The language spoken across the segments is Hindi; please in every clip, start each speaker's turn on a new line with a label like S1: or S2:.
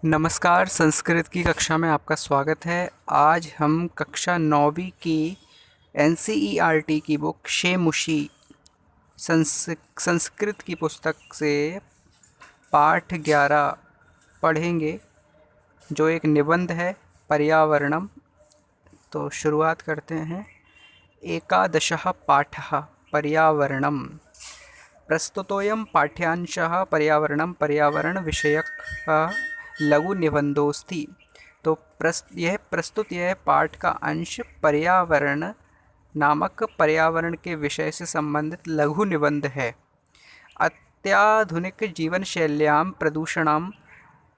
S1: नमस्कार, संस्कृत की कक्षा में आपका स्वागत है। आज हम कक्षा 9वीं की एनसीईआरटी की बुक शेमुशी संस्कृत की पुस्तक से पाठ 11 पढ़ेंगे, जो एक निबंध है पर्यावरणम। तो शुरुआत करते हैं। एकादशः पाठः पर्यावरणम। प्रस्तुतोऽयं पाठ्यांशः पर्यावरणविषयकः लघुनिबन्धोऽस्ति। तो यह पाठ का अंश पर्यावरण नामक पर्यावरण के विषय से संबंधित लघु निबंध है। अत्याधुनिक जीवन शैल्यां प्रदूषणं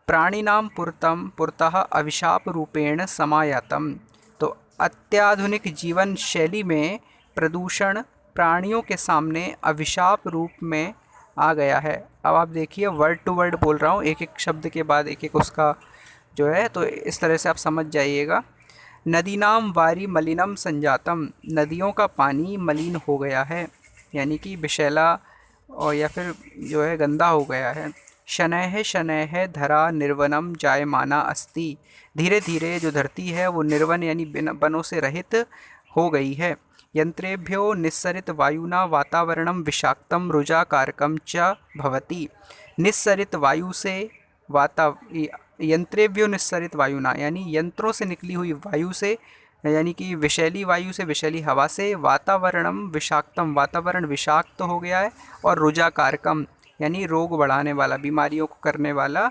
S1: प्राणिनां पुरतः अभिशाप रूपेण समायातम्। तो अत्याधुनिक जीवन शैली में प्रदूषण प्राणियों के सामने अभिशाप रूप में आ गया है। अब आप देखिए, वर्ड टू वर्ड बोल रहा हूँ, एक एक शब्द के बाद एक एक उसका जो है, तो इस तरह से आप समझ जाइएगा। नदीनाम वारी मलिनम संजातम। नदियों का पानी मलिन हो गया है, यानी कि विषैला और या फिर जो है गंदा हो गया है। शनैः शनैः धरा निर्वनम जायमाना अस्ति। धीरे धीरे जो धरती है वो निर्वन यानी वनों से रहित हो गई है। यंत्रेभ्यो निस्सरित वायुना वातावरणम विषाक्तम रुजाकारकम च भवति। निस्सरित वायु से यंत्रेभ्यो निस्सरित वायुना यानी यंत्रों से निकली हुई वायु से, यानी कि विषैली वायु से, विषैली हवा से, वातावरणम विषाक्तम वातावरण विषाक्त हो गया है, और रुजाकारकम यानी रोग बढ़ाने वाला, बीमारियों को करने वाला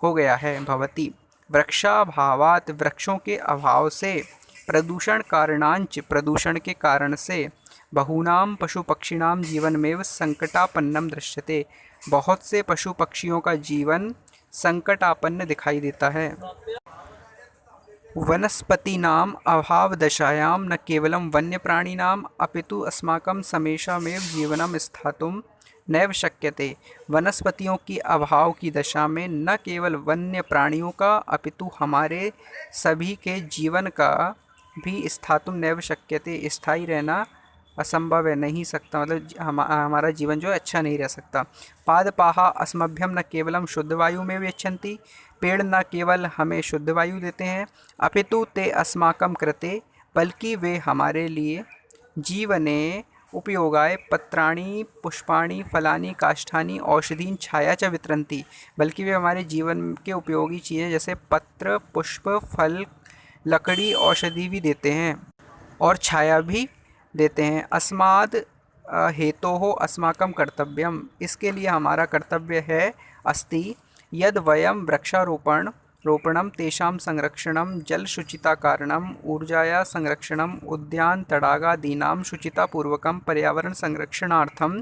S1: हो गया है। भवति वृक्षाभावात वृक्षों के अभाव से, प्रदूषण कारणांच प्रदूषण के कारण से, बहूनाम पशु पक्षिणाम जीवनमेव संकटापन्नम दृश्यते। बहुत से पशु पक्षियों का जीवन संकटापन्न दिखाई देता है। वनस्पतीनाम अभावदशायां न केवलं वन्यप्राणिनाम् अपितु अस्माकं समेषामेव जीवनं स्थातुं नैव शक्यते। वनस्पतियों की अभाव की दशा में न केवल वन्य प्राणियों का अपितु हमारे सभी के जीवन का भी स्थातुं नैव शक्यते, स्थायी रहना असंभव है, नहीं सकता, मतलब हमारा जीवन जो है अच्छा नहीं रह सकता। पादपाः अस्मभ्यं न केवलं शुद्धवायु में यच्छन्ति। पेड़ न केवल हमें शुद्ध वायु देते हैं, अपितु ते अस्माकं कृते, बल्कि वे हमारे लिए जीवने उपयोगाय पत्राणि पुष्पाणि फलानि काष्ठानि औषधीन् छाया च वितरन्ति। बल्कि वे हमारे जीवन के उपयोगी चीज़ें जैसे पत्र, पुष्प, फल, लकड़ी, औषधि भी देते हैं और छाया भी देते हैं। अस्माद् हेतोः अस्माकं कर्तव्यम। इसके लिए हमारा कर्तव्य है अस्ति यद वयं रोपणम तेषां संरक्षणम जल शुचिता कारणम ऊर्जाया संरक्षणम उद्यान तडागादीनां शुचितापूर्वकम पर्यावरण संरक्षणार्थम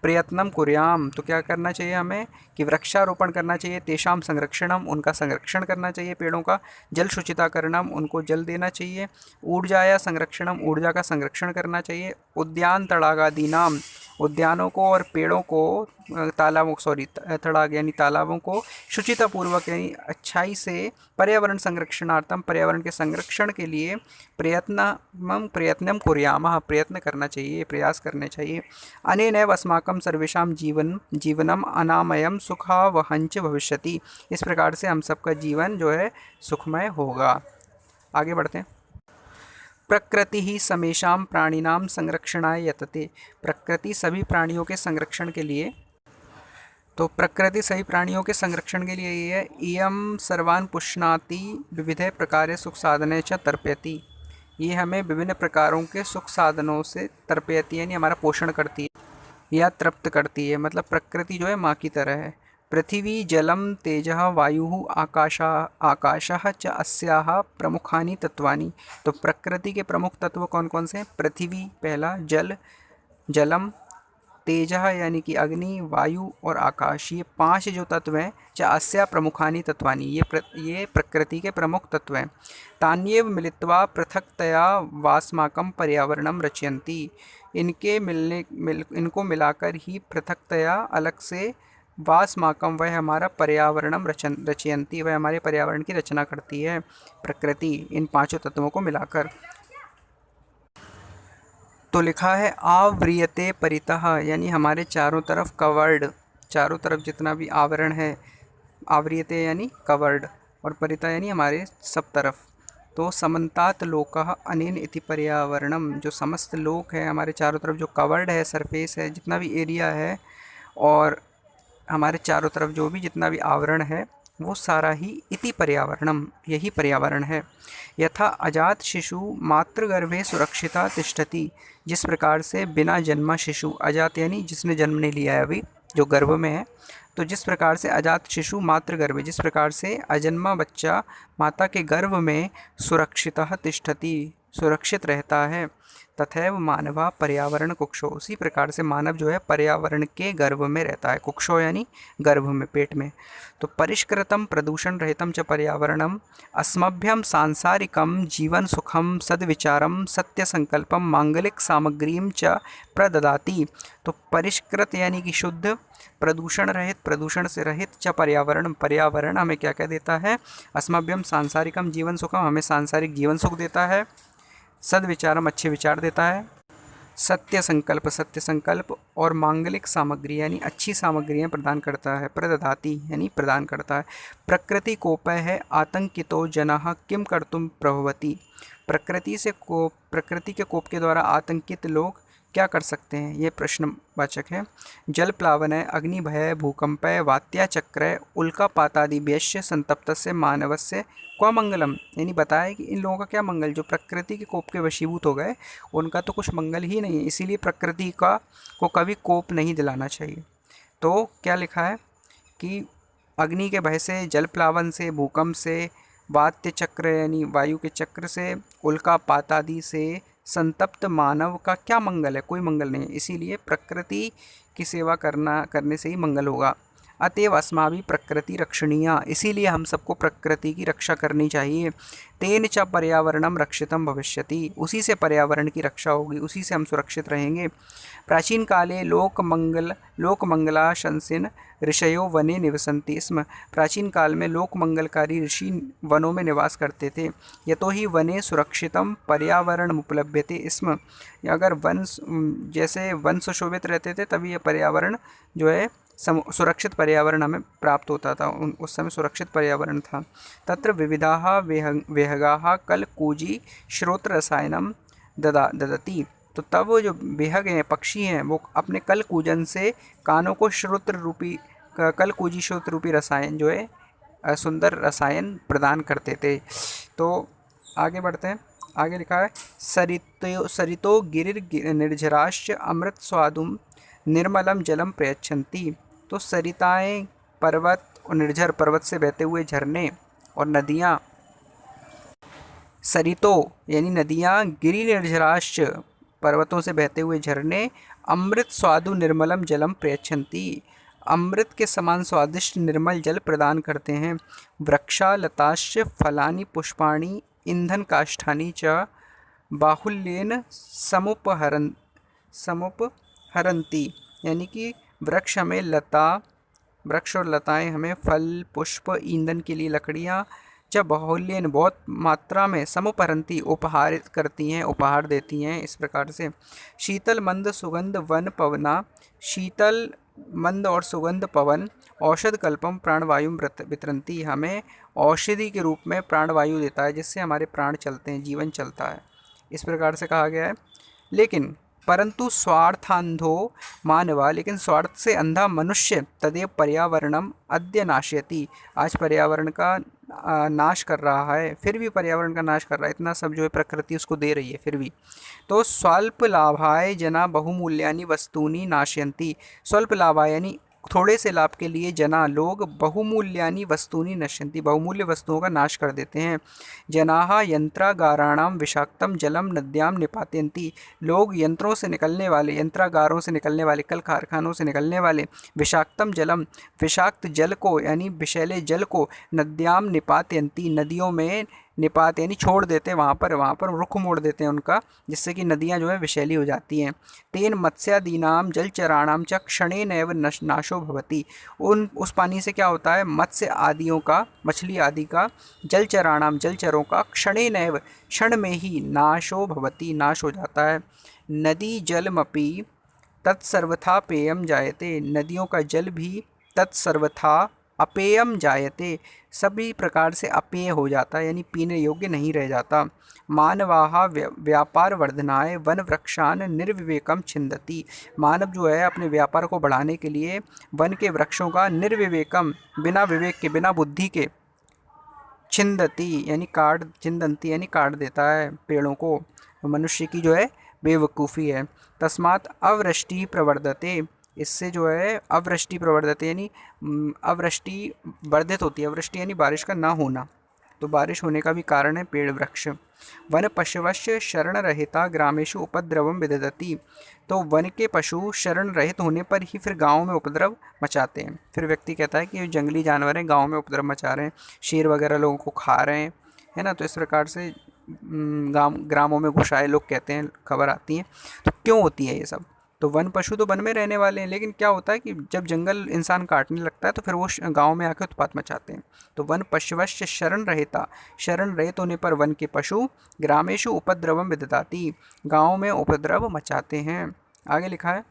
S1: प्रयत्नं कुर्याम। तो क्या करना चाहिए हमें कि वृक्षारोपण करना चाहिए, तेषां संरक्षणम उनका संरक्षण करना चाहिए पेड़ों का, जल शुचिता करणम उनको जल देना चाहिए, ऊर्जाया संरक्षणम ऊर्जा का संरक्षण करना चाहिए, उद्यान तडागादीनाम उद्यानों को और पेड़ों को, तड़ाग यानी तालाबों को शुचितापूर्वक यानी अच्छाई से पर्यावरण संरक्षणार्थम पर्यावरण के संरक्षण के लिए प्रयत्नं कुर्यामः प्रयत्न करना चाहिए, प्रयास करने चाहिए। अनेनैव अस्माकं सर्वेषां जीवनम अनामयम सुखावहंच भविष्यति। इस प्रकार से हम सबका जीवन जो है सुखमय होगा। आगे बढ़ते हैं। प्रकृति ही समेषां प्राणिनां संरक्षणाय यतते। प्रकृति सभी प्राणियों के संरक्षण के लिए, तो प्रकृति सभी प्राणियों के संरक्षण के लिए ये है। इयं सर्वान् पुष्णाति विविधे प्रकारे सुख साधने च तर्पयति। ये हमें विभिन्न प्रकारों के सुख साधनों से तर्पयति यानी हमारा पोषण करती है या तृप्त करती है। मतलब प्रकृति जो है माँ की तरह है। पृथिवी जलम तेजः वायुः आकाशः च अस्याः प्रमुखानि तत्वानि। तो प्रकृति के प्रमुख तत्व कौन कौन से हैं? पृथ्वी पहला, जलम, तेजः यानी कि अग्नि, वायु और आकाश, ये 5 जो तत्व हैं। च अस्या प्रमुखानि तत्वानि, ये प्रकृति के प्रमुख तत्व हैं। तान्येव मिलित्वा पृथक्तया वास्माकं पर्यावरणं रचयन्ति। इनको मिलाकर ही पृथक्तया अलग से वास्माकम वह हमारा पर्यावरणम रचयन्ति, वह हमारे पर्यावरण की रचना करती है प्रकृति, इन 5 तत्वों को मिलाकर। तो लिखा है आवृयते परितः यानी हमारे चारों तरफ कवर्ड, चारों तरफ जितना भी आवरण है, आवृयते यानी कवर्ड, और परितः यानी हमारे सब तरफ। तो समन्तात लोकः अनेन इति पर्यावरणम, जो समस्त लोक है हमारे चारों तरफ, जो कवर्ड है, सरफेस है, जितना भी एरिया है और हमारे चारों तरफ जो भी जितना भी आवरण है वो सारा ही इति पर्यावरणम, यही पर्यावरण है। यथा अजात शिशु मातृगर्भे सुरक्षिता तिष्ठति, जिस प्रकार से बिना जन्मा शिशु, अजात यानी जिसने जन्म नहीं लिया है अभी, जो गर्भ में है, तो जिस प्रकार से अजात शिशु मातृगर्भे, जिस प्रकार से अजन्मा बच्चा माता के गर्भ में सुरक्षितः तिष्ठति, सुरक्षित रहता है, तथैव मानवा पर्यावरण कुक्षो, उसी प्रकार से मानव जो है पर्यावरण के गर्भ में रहता है। कुक्षो यानी गर्भ में, पेट में। तो परिष्कृतम प्रदूषण रहितम च पर्यावरणम अस्मभ्यम सांसारिकम जीवन सुखम सद्विचारम सत्य संकल्पम मांगलिक सामग्रीम च प्रददाति। तो परिष्कृत यानी कि शुद्ध, प्रदूषण रहित, प्रदूषण से रहित, च पर्यावरण, पर्यावरण हमें क्या क्या देता है, अस्मभ्यम सांसारिकम जीवन सुखम, हमें सांसारिक जीवन सुख देता है, सद्विचारम अच्छे विचार देता है, सत्य संकल्प, सत्य संकल्प, और मांगलिक सामग्री यानी अच्छी सामग्रियाँ प्रदान करता है, प्रददाति यानी प्रदान करता है। प्रकृति कोपय है आतंकितो जनः किम कर्तुम प्रभवति, प्रकृति के कोप के द्वारा आतंकित लोग क्या कर सकते हैं, ये प्रश्नवाचक है। जल प्लावनय अग्निभय भूकंपय वात्याचक्र उल्कापातादिभ्यश्च संतप्तस्य मानवस्य क्व मंगलम, यानी बताया कि इन लोगों का क्या मंगल, जो प्रकृति के कोप के वशीभूत हो गए उनका तो कुछ मंगल ही नहीं है, इसीलिए प्रकृति को कभी कोप नहीं दिलाना चाहिए। तो क्या लिखा है कि अग्नि के भय से, जल प्लावन से, भूकंप से, वात्य चक्र यानी वायु के चक्र से, उल्कापात आदि से संतप्त मानव का क्या मंगल है, कोई मंगल नहीं है, इसीलिए प्रकृति की सेवा करने से ही मंगल होगा। अतएव अस्माभिः प्रकृति रक्षणीया, इसीलिए हम सबको प्रकृति की रक्षा करनी चाहिए। तेन च पर्यावरणम रक्षितम भविष्यति, उसी से पर्यावरण की रक्षा होगी, उसी से हम सुरक्षित रहेंगे। प्राचीन काले लोकमंगलाशंसिन ऋषयो वने निवसन्ति स्म, प्राचीन काल में लोकमंगलकारी ऋषि वनों में निवास करते थे। यतो ही वने सुरक्षितम पर्यावरण उपलभ्यते स्म, अगर वन जैसे वन सुशोभित रहते थे तभी ये पर्यावरण जो है सुरक्षित पर्यावरण हमें प्राप्त होता था, उस समय सुरक्षित पर्यावरण था। तत्र विविधाः वेहगाः कलकूजी श्रोत्र रसायनम ददति, तो तब वो जो बेहग हैं, पक्षी हैं, वो अपने कलकूजन से कानों को श्रोत्र रूपी, कलकूजी श्रोत्र रूपी रसायन जो है सुंदर रसायन प्रदान करते थे। तो आगे बढ़ते हैं, आगे लिखा है सरितो गिरिर निर्झराश्च अमृत स्वादुम निर्मलम जलम प्रयच्छन्ति, तो सरिताएं, पर्वत और निर्झर, पर्वत से बहते हुए झरने और नदियाँ, सरितो यानी नदियाँ, गिरि निर्झराश्च पर्वतों से बहते हुए झरने, अमृत स्वादु निर्मलम जलम प्रयच्छन्ति, अमृत के समान स्वादिष्ट निर्मल जल प्रदान करते हैं। वृक्षालताश्च फलानि पुष्पाणि ईंधन काष्ठानि च बाहुल्येन समुपहरन्ति, यानी कि वृक्ष और लताएं हमें फल, पुष्प, ईंधन के लिए लकड़ियाँ, जब बाहुल्यन बहुत मात्रा में, समुपहरन्ति उपहारित करती हैं, उपहार देती हैं। इस प्रकार से शीतल मंद सुगंध वन पवना, शीतल मंद और सुगंध पवन औषध कल्पम प्राणवायु वितरन्ति, हमें औषधि के रूप में प्राणवायु देता है, जिससे हमारे प्राण चलते हैं, जीवन चलता है। इस प्रकार से कहा गया है। लेकिन परंतु स्वार्थांधो मानवा, लेकिन स्वार्थ से अंधा मनुष्य तदेव पर्यावरणम अद्य नाशयति, आज पर्यावरण का नाश कर रहा है, फिर भी पर्यावरण का नाश कर रहा है, इतना सब जो है प्रकृति उसको दे रही है फिर भी। तो स्वल्प लाभाय जना बहुमूल्यानि वस्तूनि नाशयन्ति, स्वल्प लाभाय यानी थोड़े से लाभ के लिए जना लोग बहुमूल्यानि वस्तूनि नश्यन्ति, बहुमूल्य वस्तुओं का नाश कर देते हैं। जनाः यंत्रागाराणाम विषाक्तम जलम नद्याम निपातयन्ति, लोग यंत्रों से निकलने वाले, यंत्रागारों से निकलने वाले, कल कारखानों से निकलने वाले विषाक्तम जलम, विषाक्त जल को यानी विषैले जल को नद्याम निपातयन्ति, नदियों में निपात यानी छोड़ देते, वहाँ पर रुख मोड़ देते हैं उनका, जिससे कि नदियाँ जो है विषैली हो जाती हैं। तेन मत्स्यादीनाम जलचराणाम च क्षणेनैव नाशो भवति, उस पानी से क्या होता है, मत्स्य आदियों का, मछली आदि का, जलचराणाम जलचरों का, क्षणेनैव क्षण में ही नाशो भवति नाश हो जाता है। नदी जलमपि तत्सर्वथा पेयम जायते, नदियों का जल भी तत्सर्वथा अपेयम जायते, सभी प्रकार से अपेय हो जाता है, यानी पीने योग्य नहीं रह जाता। मानवाहा व्यापार वर्धनाय वन वृक्षान निर्विवेकम छिंदति, मानव जो है अपने व्यापार को बढ़ाने के लिए वन के वृक्षों का निर्विवेकम, बिना विवेक के, बिना बुद्धि के, छिंदती यानी काट, छिंदंती यानी काट देता है पेड़ों को। मनुष्य की जो है बेवकूफ़ी है। तस्मात् अवृष्टि प्रवर्धते, इससे जो है अवृष्टि प्रवर्धते यानी अवृष्टि वर्धित होती है। अवृष्टि यानी बारिश का ना होना, तो बारिश होने का भी कारण है पेड़ वृक्ष। वन पशवस्य शरण रहिता ग्रामेषु उपद्रवम विदधति, तो वन के पशु शरण रहित होने पर ही फिर गाँव में उपद्रव मचाते हैं। फिर व्यक्ति कहता है कि ये जंगली जानवर हैं, गाँव में उपद्रव मचा रहे हैं, शेर वगैरह लोगों को खा रहे हैं, है ना। तो इस प्रकार से ग्रामों में घुसाए लोग कहते हैं, खबर आती है। तो क्यों होती है ये सब? तो वन पशु तो वन में रहने वाले हैं, लेकिन क्या होता है कि जब जंगल इंसान काटने लगता है तो फिर वो गांव में आके उत्पात मचाते हैं। तो वन पशवश्च शरण रहता, शरण रहित होने पर वन के पशु ग्रामेषु उपद्रवम विदधाति, गाँव में उपद्रव मचाते हैं। आगे लिखा है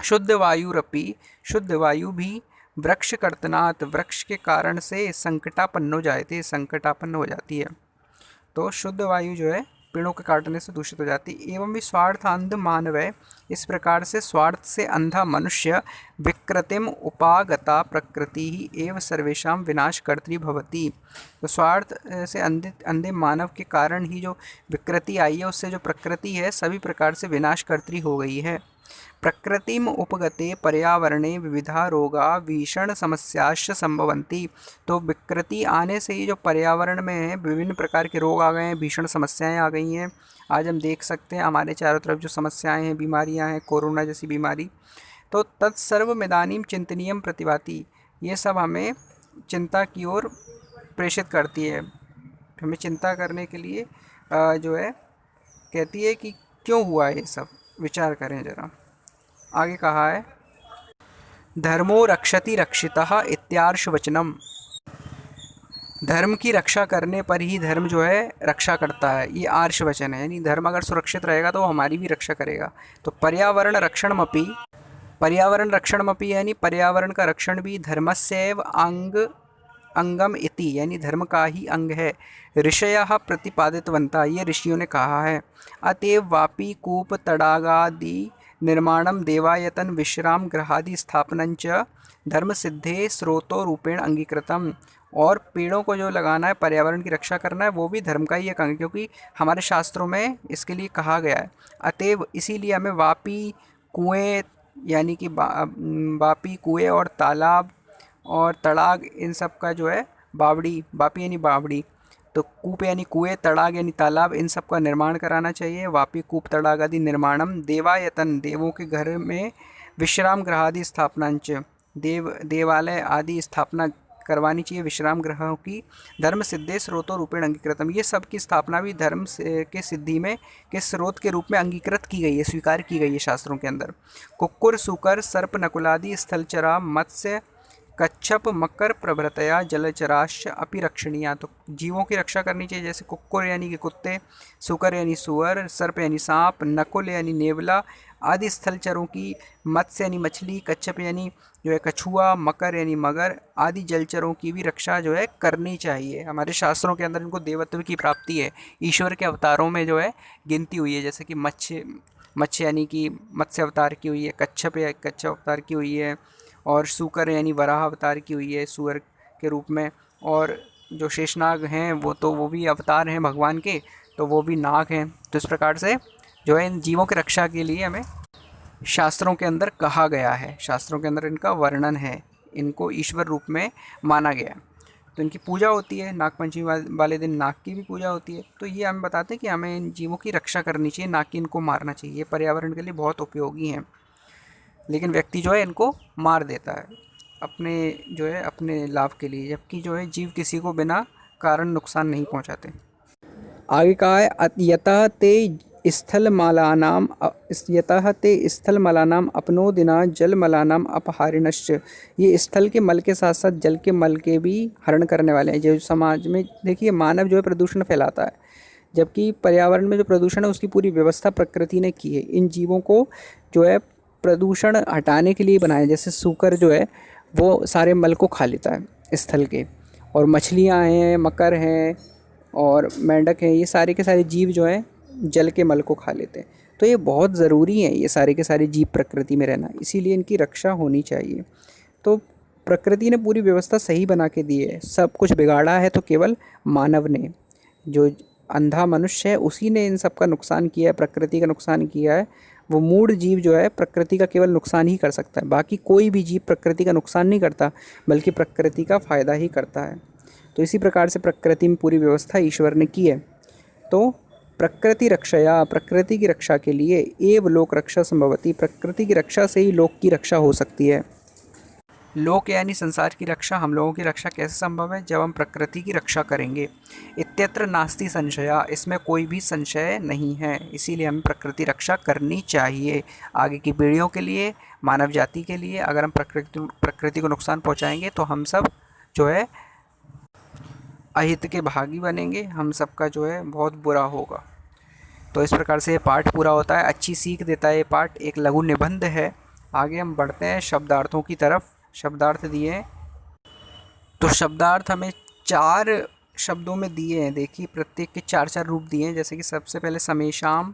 S1: शुद्ध वायुरपि, शुद्ध वायु भी वृक्ष कर्तनात्, वृक्ष के कारण से संकटापन्न हो जाते, संकटापन्न हो जाती है। तो शुद्ध वायु जो है पेड़ों के काटने से दूषित हो जाती है। एवं भी स्वार्थ अंध मानव, इस प्रकार से स्वार्थ से अंधा मनुष्य विकृतिम उपागता प्रकृति ही एवं सर्वेषां विनाशकर्त्री भवति, तो स्वार्थ से अंधे मानव के कारण ही जो विकृति आई है, उससे जो प्रकृति है सभी प्रकार से विनाशकर्त्री हो गई है। प्रकृतिम उपगते पर्यावरणे विविधा रोगा भीषण समस्याश्च संभवन्ति, तो विकृति आने से ही जो पर्यावरण में है विभिन्न प्रकार के रोग आ गए हैं, भीषण समस्याएं आ गई हैं। आज हम देख सकते हैं हमारे चारों तरफ जो समस्याएं हैं, बीमारियां हैं, कोरोना जैसी बीमारी। तो तत्सर्वमिदानीं चिंतनीयं प्रतिभाति, ये सब हमें चिंता की ओर प्रेषित करती है, हमें चिंता करने के लिए जो है कहती है कि क्यों हुआ ये सब, विचार करें जरा। आगे कहा है धर्मो रक्षति रक्षितः इत्यार्ष वचनम, धर्म की रक्षा करने पर ही धर्म जो है रक्षा करता है, ये आर्ष वचन है। यानी धर्म अगर सुरक्षित रहेगा तो हमारी भी रक्षा करेगा। तो पर्यावरण रक्षणमपि, पर्यावरण रक्षणमपि यानी पर्यावरण का रक्षण भी धर्मस्यैव अंगम इति, यानी धर्म का ही अंग है। ऋषयः प्रतिपादितवन्तः, ये ऋषियों ने कहा है। अतएव वापी कूप तडागादि निर्माणम देवायतन विश्राम गृहादि स्थापनंच धर्म सिद्धे स्रोतो रूपेण अंगीकृतम, और पेड़ों को जो लगाना है, पर्यावरण की रक्षा करना है, वो भी धर्म का ही एक अंग, क्योंकि हमारे शास्त्रों में इसके लिए कहा गया है। अतएव इसीलिए हमें वापी कुएँ यानी कि वापी कुएँ और तालाब और तड़ाग, इन सब का जो है बावड़ी, वापी यानी बावड़ी, तो कूप यानी कुएँ, तड़ाग यानी तालाब, इन सब का निर्माण कराना चाहिए। वापी कूप तड़ाग आदि निर्माणम देवायतन, देवों के घर में, विश्राम गृह आदि स्थापनांच, देवालय आदि स्थापना करवानी चाहिए विश्राम गृहों की। धर्म सिद्धे स्रोतो रूपेण अंगीकृतम, ये सब की स्थापना भी धर्म के सिद्धि में के स्रोत के रूप में अंगीकृत की गई है, स्वीकार की गई है शास्त्रों के अंदर। कुक्कुर सुकर सर्प नकुलादि स्थलचरा मत्स्य कच्छप मकर प्रभृतया जलचराश्च अपि रक्षणीया, तो जीवों की रक्षा करनी चाहिए, जैसे कुक्कुर यानी कि कुत्ते, सुकर यानी सुअर, सर्प यानी सांप, नकुल यानी नेवला आदि स्थलचरों की, मत्स्य यानी मछली, कच्छप यानी जो है कछुआ, मकर यानी मगर आदि जलचरों की भी रक्षा जो है करनी चाहिए। हमारे शास्त्रों के अंदर इनको देवत्व की प्राप्ति है, ईश्वर के अवतारों में जो है गिनती हुई है। जैसे कि मत्स्य यानी कि मत्स्य अवतार की हुई है, कच्छप या कच्छप अवतार की हुई है, और सूकर यानी वराह अवतार की हुई है सूअर के रूप में, और जो शेषनाग हैं वो भी अवतार हैं भगवान के, तो वो भी नाग हैं। तो इस प्रकार से जो है इन जीवों की रक्षा के लिए हमें शास्त्रों के अंदर कहा गया है, शास्त्रों के अंदर इनका वर्णन है, इनको ईश्वर रूप में माना गया। तो इनकी पूजा होती है, नागपंचमी वाले दिन नाग की भी पूजा होती है। तो ये हमें बताते हैं कि हमें इन जीवों की रक्षा करनी चाहिए, ना कि इनको मारना चाहिए। ये पर्यावरण के लिए बहुत उपयोगी हैं, लेकिन व्यक्ति जो है इनको मार देता है अपने जो है अपने लाभ के लिए, जबकि जो है जीव किसी को बिना कारण नुकसान नहीं पहुंचाते। आगे कहा है यतः ते स्थलमलानाम अपनोदिना जलमलानाम अपहारिणश्च, ये स्थल के मल के साथ साथ जल के मल के भी हरण करने वाले हैं। जो समाज में देखिए मानव जो है प्रदूषण फैलाता है, जबकि पर्यावरण में जो प्रदूषण है उसकी पूरी व्यवस्था प्रकृति ने की है। इन जीवों को जो है प्रदूषण हटाने के लिए बनाया। जैसे सूकर जो है वो सारे मल को खा लेता है स्थल के। और मछलियाँ हैं, मकर हैं और मेंढक हैं, ये सारे के सारे जीव जो हैं जल के मल को खा लेते हैं। तो ये बहुत ज़रूरी है ये सारे के सारे जीव प्रकृति में रहना, इसीलिए इनकी रक्षा होनी चाहिए। तो प्रकृति ने पूरी व्यवस्था सही बना के दी है, सब कुछ बिगाड़ा है तो केवल मानव ने। जो अंधा मनुष्य है उसी ने इन सब का नुकसान किया है, प्रकृति का नुकसान किया है। वो मूढ़ जीव जो है प्रकृति का केवल नुकसान ही कर सकता है, बाकी कोई भी जीव प्रकृति का नुकसान नहीं करता, बल्कि प्रकृति का फ़ायदा ही करता है। तो इसी प्रकार से प्रकृति में पूरी व्यवस्था ईश्वर ने की है। तो प्रकृति रक्षया, प्रकृति की रक्षा के लिए एव लोक रक्षा संभवती, प्रकृति की रक्षा से ही लोक की रक्षा हो सकती है। लोक यानी संसार की रक्षा, हम लोगों की रक्षा कैसे संभव है? जब हम प्रकृति की रक्षा करेंगे। इत्यत्र नास्ति संशया, इसमें कोई भी संशय नहीं है, इसीलिए हमें प्रकृति रक्षा करनी चाहिए आगे की पीढ़ियों के लिए, मानव जाति के लिए। अगर हम प्रकृति को नुकसान पहुंचाएंगे तो हम सब जो है अहित के भागी बनेंगे, हम सबका जो है बहुत बुरा होगा। तो इस प्रकार से ये पाठ पूरा होता है, अच्छी सीख देता है ये पाठ, एक लघु निबंध है। आगे हम बढ़ते हैं शब्दार्थों की तरफ। शब्दार्थ दिए हैं, तो शब्दार्थ हमें 4 शब्दों में दिए हैं। देखिए प्रत्येक के 4-4 रूप दिए हैं। जैसे कि सबसे पहले समेशाम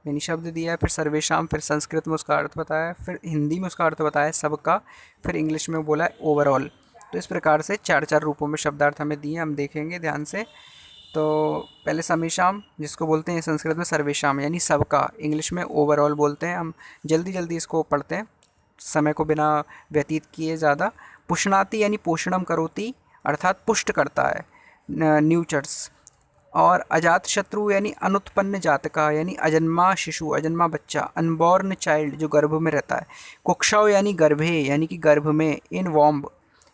S1: यानी शब्द दिया है, फिर सर्वेशाम, फिर संस्कृत में उसका अर्थ बताया, फिर हिंदी में उसका अर्थ बताया सबका, फिर इंग्लिश में बोला है ओवरऑल। तो इस प्रकार से 4-4 रूपों में शब्दार्थ हमें दिए, हम देखेंगे ध्यान से। तो पहले समेशाम, जिसको बोलते हैं संस्कृत में सर्वेशाम यानी सबका, इंग्लिश में ओवरऑल बोलते हैं। हम जल्दी जल्दी इसको पढ़ते हैं, समय को बिना व्यतीत किए ज़्यादा। पुष्णाति यानी पोषणम करोति, अर्थात पुष्ट करता है, न्यूचर्स। और अजात शत्रु यानी अनुत्पन्न जातका यानी अजन्मा शिशु, अजन्मा बच्चा, अनबॉर्न चाइल्ड जो गर्भ में रहता है। कुक्षौ यानी गर्भे यानी कि गर्भ में। इन वॉम्ब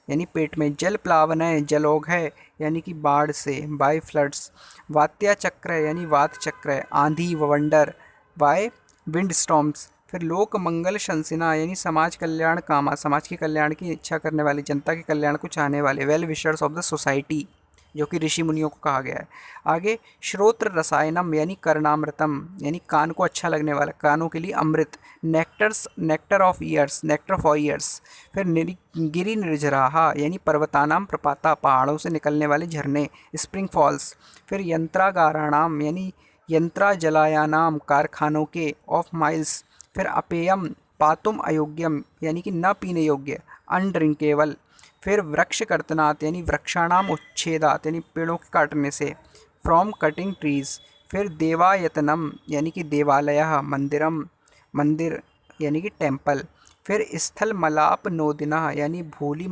S1: यानी पेट में। जल प्लावन है, जलौघ है यानी कि बाढ़ से, बाय फ्लड्स। वात्या चक्र यानी वात चक्र, आंधी वंडर, बाय विंड स्टॉर्म्स। फिर लोक मंगल शंसिना यानी समाज कल्याण कामा, समाज के कल्याण की इच्छा करने वाले, जनता के कल्याण को चाहने वाले, well wishers of the society, जो कि ऋषि मुनियों को कहा गया है। आगे श्रोत्र रसायनम यानी कर्णामृतम यानी कान को अच्छा लगने वाला, कानों के लिए अमृत। Nectars, nectar of ears, nectar of ears. फिर गिरि निर्झराहा यानी पर्वतानाम प्रपाता, पहाड़ों से निकलने वाले झरने, स्प्रिंग फॉल्स। फिर यंत्रागाराणाम यानी यंत्रा जलायानाम, कारखानों के, ऑफ माइल्स। फिर अपेयम पातुम अयोग्यम यानी कि न पीने योग्य, अनड्रिंकेबल। फिर वृक्ष कर्तनात् यानी वृक्षाणाम उच्छेदात यानी पेड़ों के काटने से, फ्रॉम कटिंग ट्रीज। फिर देवायतनम यानी कि देवालय, मंदिरम, मंदिर यानी कि टेम्पल। फिर स्थल मलाप नोदिना यानी भूमि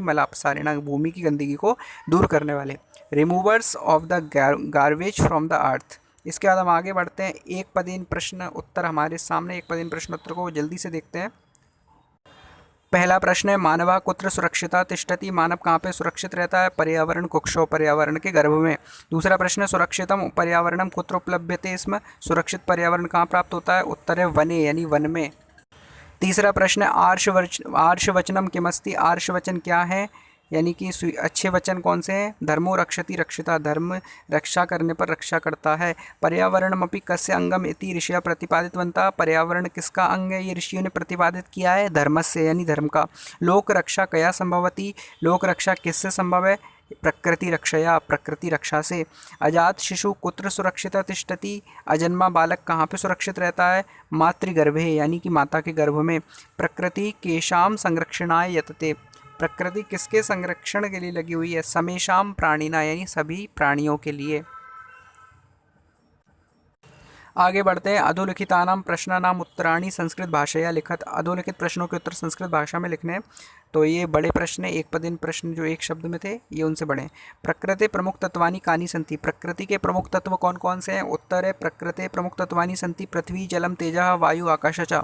S1: मलापसारिणा, भूमि की गंदगी को दूर करने वाले, removers of the garbage from the earth. इसके बाद हम आगे बढ़ते हैं, एक पदेन प्रश्न उत्तर हमारे सामने। एक पदेन प्रश्न उत्तर को जल्दी से देखते हैं। पहला प्रश्न है, मानवा कुत्र सुरक्षिता तिष्ठति, मानव कहाँ पे सुरक्षित रहता है? पर्यावरण कुक्षौ, पर्यावरण के गर्भ में। दूसरा प्रश्न है, सुरक्षितम पर्यावरणम कुत्र उपलभ्यते स्म, सुरक्षित पर्यावरण कहाँ प्राप्त होता है? उत्तर है वने यानी वन में। तीसरा प्रश्न है, आर्षवचनम किमस्ति, आर्षवचन क्या है यानी कि अच्छे वचन कौन से हैं? धर्मो रक्षति रक्षिता, धर्म रक्षा करने पर रक्षा करता है। पर्यावरणमपि कस्य अंगम इति ऋषिया प्रतिपादितवन्तः, पर्यावरण किसका अंग है? ये ऋषियों ने प्रतिपादित किया है धर्मस्य यानी धर्म का। लोक रक्षा कया संभवती, लोक रक्षा किससे संभव है? प्रकृति रक्षया, प्रकृति रक्षा से। अजात शिशु कुत्र सुरक्षिता तिष्ठति, अजन्मा बालक कहाँ पे सुरक्षित रहता है? मातृगर्भे यानी कि माता के गर्भ में। प्रकृति केशाम संरक्षणाय यतते, प्रकृति किसके संरक्षण के लिए लगी हुई है? समेशाम प्राणिना यानी सभी प्राणियों के लिए। आगे बढ़ते हैं, अधोलिखितानाम प्रश्नानाम उत्तराणि संस्कृत भाषया लिखत, अधोलिखित प्रश्नों के उत्तर संस्कृत भाषा में लिखने हैं। तो ये बड़े प्रश्न है, एक पदिन प्रश्न जो एक शब्द में थे ये उनसे बड़े हैं। प्रकृति प्रमुख तत्वानि कानि संति, प्रकृति के प्रमुख तत्व कौन कौन से हैं? उत्तर है प्रकृति प्रमुख तत्वानि संति पृथ्वी जलम तेजः वायु आकाश च।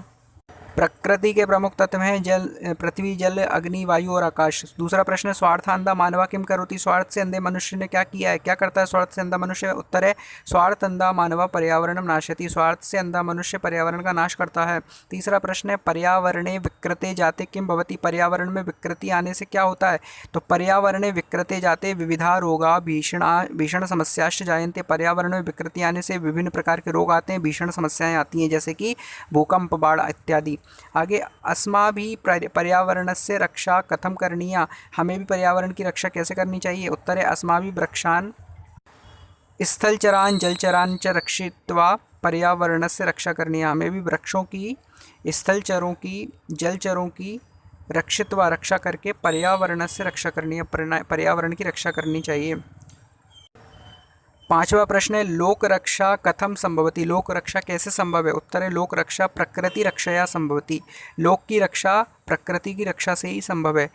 S1: प्रकृति के प्रमुख तत्व हैं जल, पृथ्वी, जल, अग्नि, वायु और आकाश। दूसरा प्रश्न है, स्वार्थांधा मानवा किम करोति, स्वार्थ से अंधे मनुष्य ने क्या किया है, क्या करता है स्वार्थ से अंधा मनुष्य? उत्तर है स्वार्थंधा मानवा पर्यावरणम नाशयति, स्वार्थ से अंधा मनुष्य पर्यावरण का नाश करता है। तीसरा प्रश्न है, पर्यावरणे विकृते जाते किम भवति, पर्यावरण में विकृति आने से क्या होता है? तो पर्यावरणे विकृते जाते विविधा रोगा भीषण समस्याश्च जायन्ते, पर्यावरण में विकृति आने से विभिन्न प्रकार के रोग आते हैं, भीषण समस्याएं आती हैं, जैसे कि भूकंप, बाढ़ इत्यादि। आगे अस्माभिः पर्यावरणस्य रक्षा कथं करणीया, हमें भी पर्यावरण की रक्षा कैसे करनी चाहिए। उत्तर है अस्माभिः वृक्षान् स्थलचरान् जलचरान् च रक्षित्वा पर्यावरणस्य रक्षा करणीया, हमें भी वृक्षों की, स्थलचरों की, जलचरों की रक्षित्वा रक्षा करके पर्यावरणस्य रक्षा करनी है, पर्यावरण की रक्षा करनी चाहिए। पांचवा प्रश्न है लोक रक्षा कथम संभवती, लोक रक्षा कैसे संभव है। उत्तर है लोक रक्षा प्रकृति रक्षया संभवती, लोक की रक्षा प्रकृति की रक्षा से ही संभव है।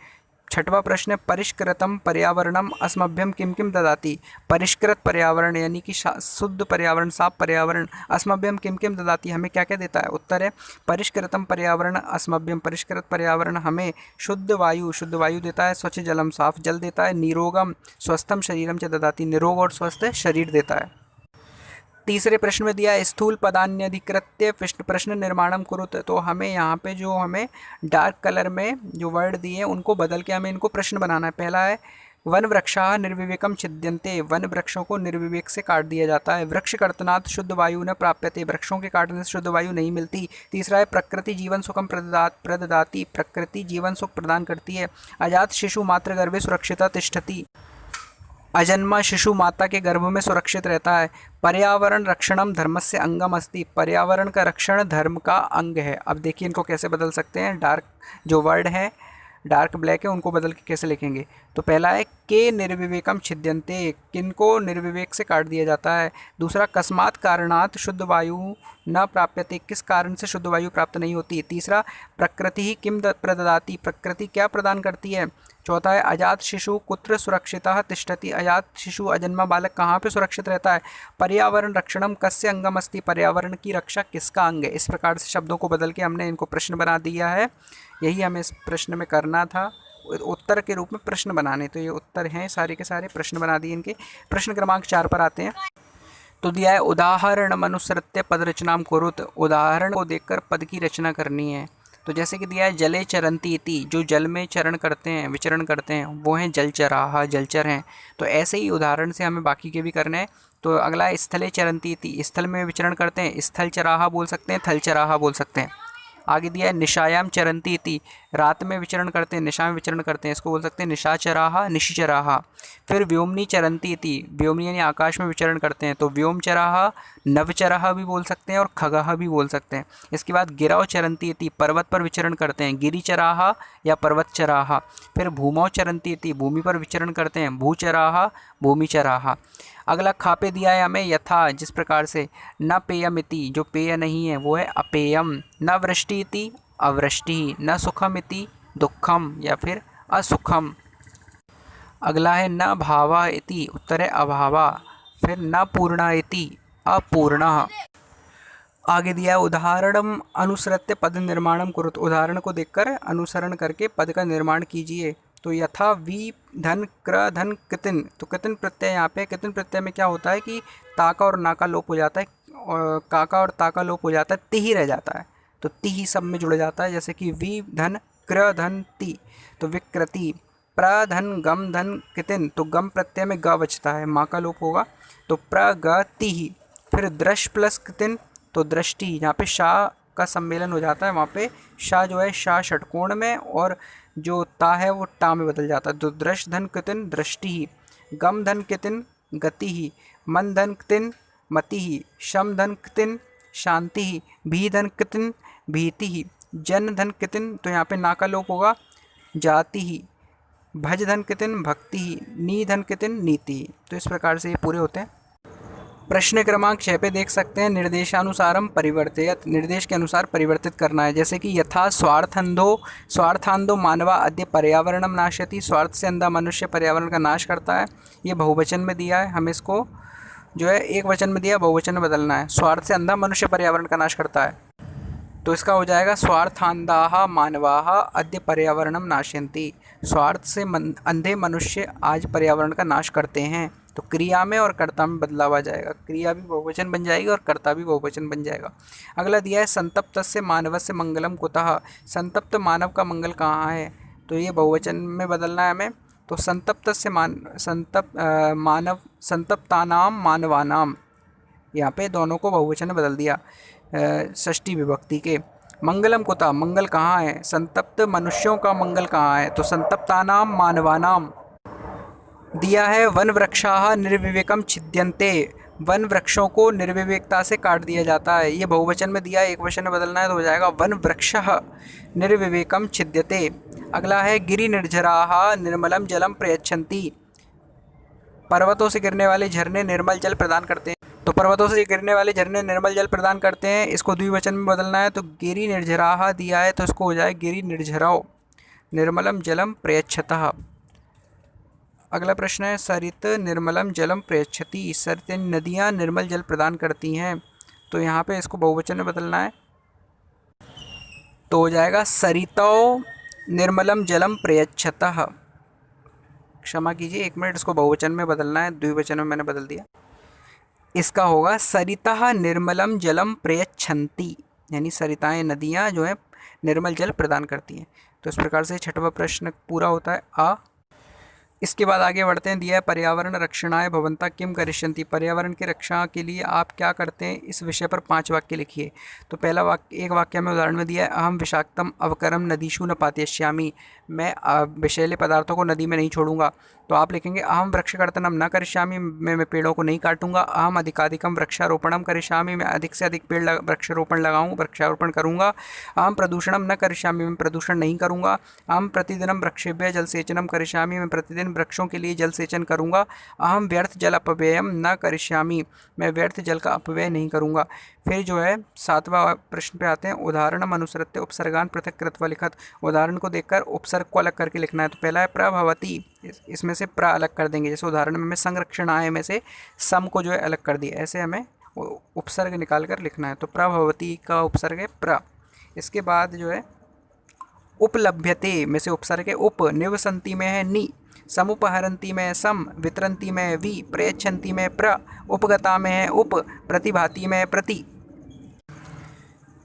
S1: छठवां प्रश्न है परिष्कृतम पर्यावरणम अस्मभ्यम किम किम ददाति, परिष्कृत पर्यावरण यानी कि शुद्ध पर्यावरण, साफ पर्यावरण, अस्मभ्यम किम किम ददाति, हमें क्या क्या देता है। उत्तर है परिष्कृतम पर्यावरण अस्मभ्यम, परिष्कृत पर्यावरण हमें शुद्ध वायु देता है, स्वच्छ जलम साफ जल देता है, निरोगम स्वस्थम शरीरम च ददाति, निरोग और स्वस्थ शरीर देता है। तीसरे प्रश्न में दिया है स्थूल पदान्यधिकृत्य प्रश्न निर्माणम कुरुत, तो हमें यहाँ पे जो हमें डार्क कलर में जो वर्ड दिए हैं उनको बदल के हमें इनको प्रश्न बनाना है। पहला है वन वृक्षाः निर्विवेकम छिद्यन्ते, वन वृक्षों को निर्विवेक से काट दिया जाता है। वृक्ष कर्तनात् शुद्ध वायु न प्राप्यते, वृक्षों के काटने से शुद्ध वायु नहीं मिलती। तीसरा है प्रकृति जीवन सुखम प्रददाति, प्रकृति जीवन सुख प्रदान करती है। अजात शिशु मातृ गर्भे सुरक्षिता तिष्ठति, अजन्मा शिशु माता के गर्भ में सुरक्षित रहता है। पर्यावरण रक्षणम धर्मस्य अंगम अस्ति, पर्यावरण का रक्षण धर्म का अंग है। अब देखिए इनको कैसे बदल सकते हैं, डार्क जो वर्ड है डार्क ब्लैक है उनको बदल के कैसे लिखेंगे। तो पहला है के निर्विवेकम छिद्यन्ते, किनको निर्विवेक से काट दिया जाता है। दूसरा कस्मात् कारणात् शुद्ध वायु न प्राप्यते, किस कारण से शुद्ध वायु प्राप्त नहीं होती। तीसरा प्रकृति ही किम प्रददाति, प्रकृति क्या प्रदान करती है। चौथा है अजात शिशु कुत्र सुरक्षितः तिष्ठति, अजात शिशु अजन्मा बालक कहाँ पे सुरक्षित रहता है। पर्यावरण रक्षणम कस्य अंगम अस्ति, पर्यावरण की रक्षा किसका अंग है। इस प्रकार से शब्दों को बदल के हमने इनको प्रश्न बना दिया है। यही हमें इस प्रश्न में करना था, उत्तर के रूप में प्रश्न बनाने। तो ये उत्तर हैं सारे के सारे, प्रश्न बना दिए इनके। प्रश्न क्रमांक 4 पर आते हैं। तो दिया है उदाहरण अनुसृत्य पद रचनाम कुरुत, उदाहरण को देखकर पद की रचना करनी है। तो जैसे कि दिया है जले चरंती इति, जो जल में चरण करते हैं विचरण करते हैं वो हैं जलचराः, जलचर हैं। तो ऐसे ही उदाहरण से हमें बाकी के भी करने हैं। तो अगला है स्थले चरंती इति, स्थल में विचरण करते हैं, स्थलचराः बोल सकते हैं, थलचराः बोल सकते हैं। आगे दिया है निशायाम चरंती इति, रात में विचरण करते हैं, निशा में विचरण करते हैं, इसको बोल सकते हैं निशाचराः, निशिचराः। फिर व्योमनी चरंती इति, व्योमनी यानी आकाश में विचरण करते हैं, तो व्योमचराः, नवचराः भी बोल सकते हैं और खगाः भी बोल सकते हैं। इसके बाद गिरौ चरंती इति, पर्वत पर विचरण करते हैं, गिरिचराः या पर्वतचराः। फिर भूमौ चरंती इति, भूमि पर विचरण करते हैं, भूचराः, भूमिचराः। अगला खापे दिया है हमें यथा, जिस प्रकार से न पेयमिति, जो पेय नहीं है वो है अपेयम, न वृष्टि इति अवृष्टि, न सुखम इति दुखम या फिर असुखम। अगला है न भावा इति, उत्तर है अभावा। फिर न पूर्णा इति अपूर्णः। आगे दिया है उदाहरणम अनुसृत्य पद निर्माणम कुरुत, उदाहरण को देखकर अनुसरण करके पद का निर्माण कीजिए। तो यथा वी धन क्र धन कितिन, तो कितिन प्रत्यय यहाँ पे, कितिन प्रत्यय में क्या होता है कि ताका और नाका लोप हो जाता है, और काका और ताका लोप हो जाता है, ति ही रह जाता है। तो ति ही सब में जुड़ जाता है, जैसे कि वी धन क्र धन ति, तो विकृति। प्र धन गम धन कितिन, तो गम प्रत्यय में ग बचता है, माँ का लोप होगा, तो प्र ग ति ही। फिर दृश प्लस कितिन, तो दृष्टि, यहाँ पे शाह का सम्मेलन हो जाता है, वहाँ पे शाह जो है शाह षटकोण में, और जो ता है वो टा में बदल जाता है। तो दृश धन कितिन दृष्टि ही, गम धन कितिन गति ही, मन धन कितिन मति ही, शम धन कितिन शांति ही, भी धन कितिन भीति ही, जन धन कितिन, तो यहाँ पे ना का लोप होगा, जाति ही, भज धन कितिन भक्ति ही, नी धन कितिन नीति ही। तो इस प्रकार से ये पूरे होते हैं। प्रश्न क्रमांक 6 पे देख सकते हैं निर्देशानुसारम परिवर्तयत, निर्देश के अनुसार परिवर्तित करना है। जैसे कि यथा स्वार्थांधो मानवा अद्य पर्यावरणम नाशयति, स्वार्थ से अंधा मनुष्य पर्यावरण का नाश करता है। ये बहुवचन में दिया है, हमें इसको जो है एक वचन में दिया बहुवचन में बदलना है। स्वार्थ से अंधा मनुष्य पर्यावरण का नाश करता है, तो इसका हो जाएगा स्वार्थांधाः मानवाः अद्य पर्यावरणम नाशयन्ति, स्वार्थ से अंधे मनुष्य आज पर्यावरण का नाश करते हैं। तो क्रिया में और कर्ता में बदलाव आ जाएगा, क्रिया भी बहुवचन बन जाएगी और कर्ता भी बहुवचन बन जाएगा। अगला दिया है संतप्तस्य मानवस्य मंगलम कुतः, संतप्त मानव का मंगल कहाँ है, तो ये बहुवचन में बदलना है हमें। तो संतप्तस्य मानव संतप्तानाम मानवानाम, यहाँ पे दोनों को बहुवचन में बदल दिया षष्ठी विभक्ति के। मंगलम कुतः, मंगल कहाँ है? संतप्त मनुष्यों का मंगल कहाँ है? तो संतप्तानाम मानवानाम। दिया है वन वृक्षाः निर्विवेकम छिद्यन्ते, वन वृक्षों को निर्विवेकता से काट दिया जाता है। ये बहुवचन में दिया है, एक वचन में बदलना है तो हो जाएगा वन वृक्षः निर्विवेकम छिद्यते। अगला है गिरि निर्झराः निर्मलम जलम प्रयच्छन्ति, पर्वतों से गिरने वाले झरने निर्मल जल प्रदान करते हैं। तो पर्वतों से गिरने वाले झरने निर्मल जल प्रदान करते हैं, इसको द्विवचन में बदलना है तो गिरि निर्झराः दिया है तो इसको हो जाए गिरि निर्झरौ निर्मलम जलम प्रयच्छतः। अगला प्रश्न है सरित निर्मलम जलम प्रयच्छति, सरित नदियाँ निर्मल जल प्रदान करती हैं, तो यहाँ पे इसको बहुवचन में बदलना है तो हो जाएगा सरितौ निर्मलम जलम प्रयच्छतः। क्षमा कीजिए, एक मिनट, इसको बहुवचन में बदलना है, द्विवचन में मैंने बदल दिया। इसका होगा सरितः निर्मलम जलम प्रयच्छन्ति, यानी सरिताएं नदियाँ जो है निर्मल जल प्रदान करती हैं। तो इस प्रकार से छठवां प्रश्न पूरा होता है आ। इसके बाद आगे बढ़ते हैं, दिया है पर्यावरण रक्षणाय भवन्ता किम करिष्यन्ति, पर्यावरण की रक्षा के लिए आप क्या करते हैं, इस विषय पर 5 वाक्य लिखिए। तो पहला वाक्य, एक वाक्य में उदाहरण में दिया है अहम विषाक्तम अवकरम नदीषु न पातयिष्यामि, मैं विषैले पदार्थों को नदी में नहीं छोड़ूंगा। तो आप लिखेंगे अहम वृक्षकर्तनम न करिष्यामि, मैं पेड़ों को नहीं काटूंगा। अहम अधिकाधिकम वृक्षारोपणम करिष्यामि, मैं अधिक से अधिक वृक्षारोपण करूंगा। अहम प्रदूषणम न करिष्यामि, मैं प्रदूषण नहीं करूंगा। अहम प्रतिदिनम वृक्षेभ्यः जलसेचनम करिष्यामि, मैं प्रतिदिन वृक्षों के लिए जल सेचन करूंगा। अहम व्यर्थ जल अपव्ययम न करिष्यामि, मैं व्यर्थ जल का अपव्यय नहीं करूंगा। फिर जो है 7वां प्रश्न पे आते हैं, उदाहरणम अनुसृत्य उपसर्गान पृथक कृत्वा लिखत, उदाहरण को देखकर उपसर्ग को अलग करके लिखना है। तो पहला है प्रभवती, इसमें से प्र अलग कर देंगे, जैसे उदाहरण में संरक्षणाय में से सम को जो है अलग कर दिया, ऐसे हमें उपसर्ग निकाल कर लिखना है। तो प्रभवती का उपसर्ग है प्र। इसके बाद जो है उपलभ्यते में से उपसर्ग है उप, निवसंती में है नी, समुपहरंती में सम, वितरंती में वि, प्रयच्छन्ति में प्र, उपगता में है उप, प्रतिभाति में प्रति।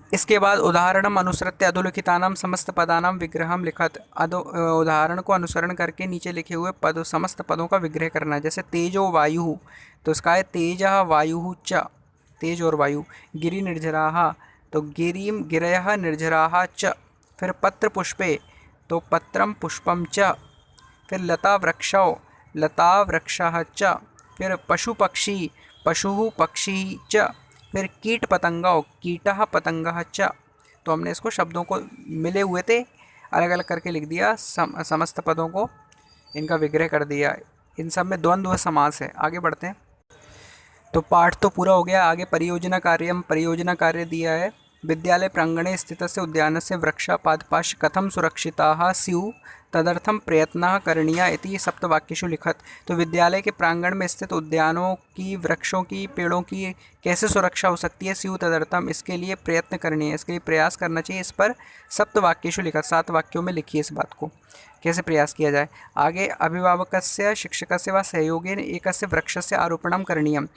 S1: इसके बाद उदाहरणम अनुसृत्य अधोलिखितानाम समस्त पदानाम विग्रहम लिखत, उदाहरण को अनुसरण करके नीचे लिखे हुए पद समस्त पदों का विग्रह करना है। जैसे तेजो वायु, तो इसका है तेजः वायु च, तेज और वायु। गिरि निर्झराः, तो गिरिम गिरयः निर्झराः च। फिर पत्र पुष्पे, तो पत्रम पुष्पम च। फिर लता वृक्षौ, लता वृक्षः च। फिर पशु पक्षी, पशुः पक्षी च। फिर कीट पतंगौ, कीटः पतंगः च। तो हमने इसको शब्दों को मिले हुए थे अलग अलग करके लिख दिया, समस्त पदों को इनका विग्रह कर दिया। इन सब में द्वंद्व समास है। आगे बढ़ते हैं, तो पाठ तो पूरा हो गया। आगे परियोजना कार्यम, परियोजना कार्य दिया है। विद्यालय प्रांगणे स्थितस्य उद्यानस्य वृक्षा पादपाश कथम सुरक्षिताः स्युः तदर्थम प्रयत्नः करणीयः इति सप्तवाक्येषु लिखत। तो विद्यालय के प्रांगण में स्थित उद्यानों की, वृक्षों की, पेड़ों की कैसे सुरक्षा हो सकती है, स्युः तदर्थम, इसके लिए प्रयत्न करनी है, इसके लिए प्रयास करना चाहिए। इस पर सप्तवाक्येषु लिखत, 7 वाक्यों में लिखिए इस बात को कैसे प्रयास किया जाए। आगे अभिभावकस्य शिक्षकस्य व सहयोगेन एकस्य वृक्षस्य आरोपणम करणीयम,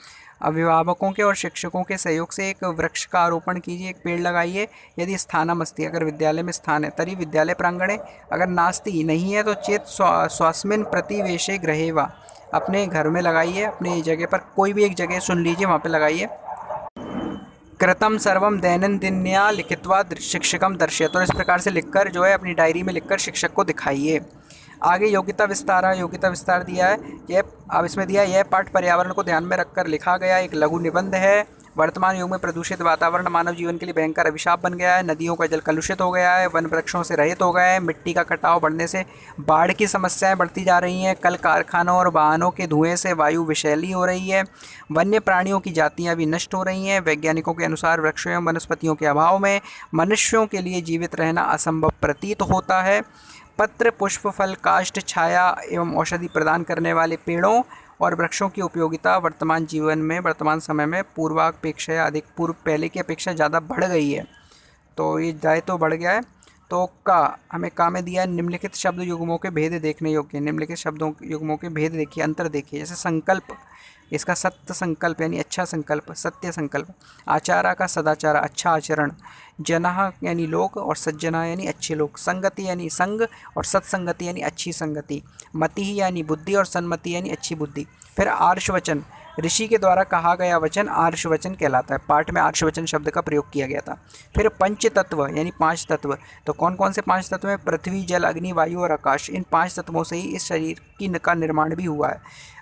S1: अभिभावकों के और शिक्षकों के सहयोग से एक वृक्ष का आरोपण कीजिए, एक पेड़ लगाइए। यदि स्थानम अस्ति, अगर विद्यालय में स्थान है, तरी विद्यालय प्रांगणे, अगर नास्ति नहीं है तो चेत स्वस्मिन् प्रतिवेशे गृहे वा, अपने घर में लगाइए, अपनी जगह पर कोई भी एक जगह चुन लीजिए, वहाँ पे लगाइए। कृतम सर्वम दैनंदिन्या लिखित्वा शिक्षकम दर्शयत, तो इस प्रकार से लिखकर जो है अपनी डायरी में लिखकर शिक्षक को दिखाइए। आगे योग्यता विस्तार है, योग्यता विस्तार दिया है। यह अब इसमें दिया है, यह पाठ पर्यावरण को ध्यान में रखकर लिखा गया एक लघु निबंध है। वर्तमान युग में प्रदूषित वातावरण मानव जीवन के लिए भयंकर अभिशाप बन गया है। नदियों का जल कलुषित हो गया है, वन वृक्षों से रहित हो गए हैं, मिट्टी का कटाव बढ़ने से बाढ़ की समस्याएं बढ़ती जा रही हैं, कल कारखानों और वाहनों के धुएं से वायु विषैली हो रही है, वन्य प्राणियों की जातियां भी नष्ट हो रही हैं। वैज्ञानिकों के अनुसार वृक्षों एवं वनस्पतियों के अभाव में मनुष्यों के लिए जीवित रहना असंभव प्रतीत होता है। पत्र, पुष्प, फल, काष्ठ, छाया एवं औषधि प्रदान करने वाले पेड़ों और वृक्षों की उपयोगिता वर्तमान जीवन में, वर्तमान समय में पूर्वापेक्षा अधिक, पहले की अपेक्षा ज़्यादा बढ़ गई है। तो ये जाए तो बढ़ गया है। तो का हमें का में दिया है निम्नलिखित शब्द युग्मों के भेद देखने योग्य। निम्नलिखित शब्दों युग्मों के भेद देखिए, अंतर देखिए। जैसे संकल्प, इसका सत्य संकल्प यानी अच्छा संकल्प, सत्य संकल्प। आचारा का सदाचार, अच्छा आचरण। जनः यानी लोग, और सज्जना यानी अच्छे लोग। संगति यानी संग, और सत्संगति यानी अच्छी संगति। मति यानी बुद्धि, और सन्मति यानी अच्छी बुद्धि। फिर आर्षवचन, ऋषि के द्वारा कहा गया वचन आर्षवचन कहलाता है। पाठ में आर्षवचन शब्द का प्रयोग किया गया था। फिर पंच तत्व यानी पांच तत्व। तो कौन कौन से पांच तत्व हैं? पृथ्वी, जल, अग्नि, वायु और आकाश। इन पांच तत्वों से ही इस शरीर का निर्माण भी हुआ है।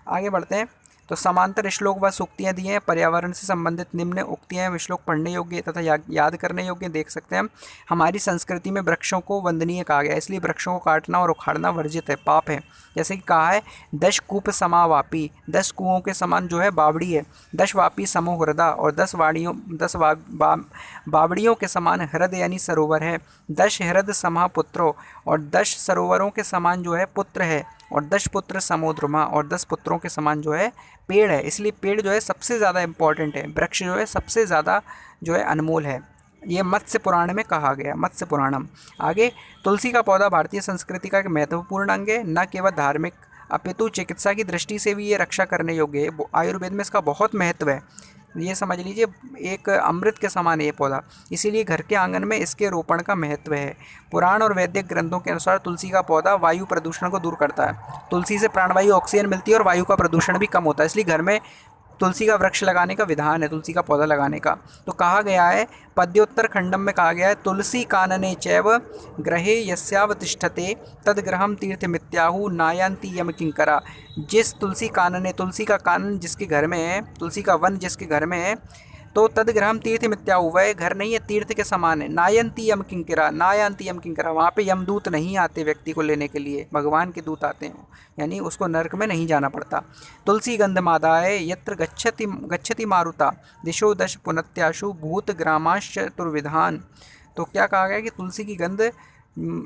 S1: आगे बढ़ते हैं। तो समांतर श्लोक व सूक्तियाँ दी हैं। पर्यावरण से संबंधित निम्न उक्तियाँ हैं। श्लोक पढ़ने योग्य तथा याद करने योग्य। देख सकते हैं हम। हमारी संस्कृति में वृक्षों को वंदनीय कहा गया है, इसलिए वृक्षों को काटना और उखाड़ना वर्जित है, पाप है। जैसे कि कहा है, 10 कूप समावापी, 10 कुओं के समान जो है बावड़ी है। 10 वापी समो हृदा, और 10 बावड़ियों के समान हृदय यानी सरोवर है। 10 हृद समा पुत्रो, और 10 सरोवरों के समान जो है पुत्र है। और 10 पुत्र समोद्रमा, और 10 पुत्रों के समान जो है पेड़ है। इसलिए पेड़ जो है सबसे ज़्यादा इम्पॉर्टेंट है, वृक्ष जो है सबसे ज़्यादा जो है अनमोल है। ये मत्स्य पुराण में कहा गया, मत्स्य पुराणम। आगे, तुलसी का पौधा भारतीय संस्कृति का एक महत्वपूर्ण अंग है, न केवल धार्मिक अपितु चिकित्सा की दृष्टि से भी ये रक्षा करने योग्य है। आयुर्वेद में इसका बहुत महत्व है। ये समझ लीजिए, एक अमृत के समान है ये पौधा, इसीलिए घर के आंगन में इसके रोपण का महत्व है। पुराण और वैदिक ग्रंथों के अनुसार तुलसी का पौधा वायु प्रदूषण को दूर करता है। तुलसी से प्राणवायु ऑक्सीजन मिलती है और वायु का प्रदूषण भी कम होता है, इसलिए घर में तुलसी का वृक्ष लगाने का विधान है, तुलसी का पौधा लगाने का। तो कहा गया है, पद्योत्तर खंडम में कहा गया है, तुलसी कानने चैव ग्रहे यस्यावतिष्ठते तदग्रहम तीर्थमित्याहु नायांति यम किंकरा। जिस तुलसी कानने, तुलसी का कानन जिसके घर में है, तुलसी का वन जिसके घर में है, तो तदग्रहम तीर्थमित्याहु, वह घर नहीं है, तीर्थ के समान है। नायंती यम किंकरा, नायंती यम किंकरा, वहाँ पे यमदूत नहीं आते व्यक्ति को लेने के लिए, भगवान के दूत आते हैं, यानी उसको नरक में नहीं जाना पड़ता। तुलसी गंधमादाय यत्र गच्छति मारुता दिशो दश पुनत्याशु भूत ग्रामाश्चतुर्विधान। तो क्या कहा गया कि तुलसी की गंध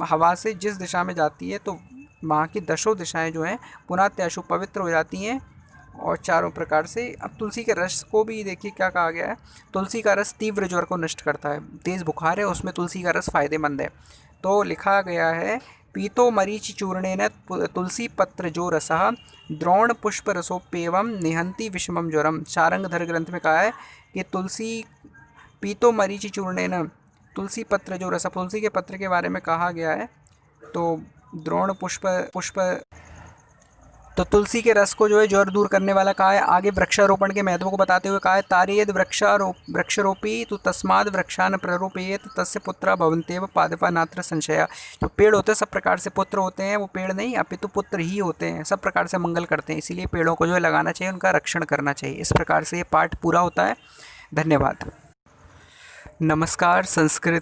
S1: हवा से जिस दिशा में जाती है, तो वहाँ की दशों दिशाएं जो हैं पुनात्याशु पवित्र हो जाती हैं, और चारों प्रकार से। अब तुलसी के रस को भी देखिए क्या कहा गया है, तुलसी का रस तीव्र ज्वर को नष्ट करता है। तेज़ बुखार है, उसमें तुलसी का रस फायदेमंद है। तो लिखा गया है, पीतो मरीचि चूर्णेन तुलसी पत्र जो रसः द्रोण पुष्प रसोप्येवम निहंति विषमम ज्वरम। शारंगधर ग्रंथ में कहा है कि तुलसी पीतो मरीचि चूर्णेन, तुलसी पत्र जो रस, तुलसी के पत्र के बारे में कहा गया है। तो द्रोण पुष्प तो तुलसी के रस को जो है ज्वर दूर करने वाला कहा है। आगे वृक्षारोपण के महत्व को बताते हुए कहा है, तारयेद वृक्षरोपी तो तस्माद वृक्षान प्ररोपयेत तस्य पुत्रा भवन्त्येव पादपा नात्र संशया। जो पेड़ होते हैं सब प्रकार से पुत्र होते हैं, वो पेड़ नहीं अपितु पुत्र ही होते हैं, सब प्रकार से मंगल करते हैं, इसीलिए पेड़ों को जो है लगाना चाहिए, उनका रक्षण करना चाहिए। इस प्रकार से ये पाठ पूरा होता है। धन्यवाद। नमस्कार। संस्कृत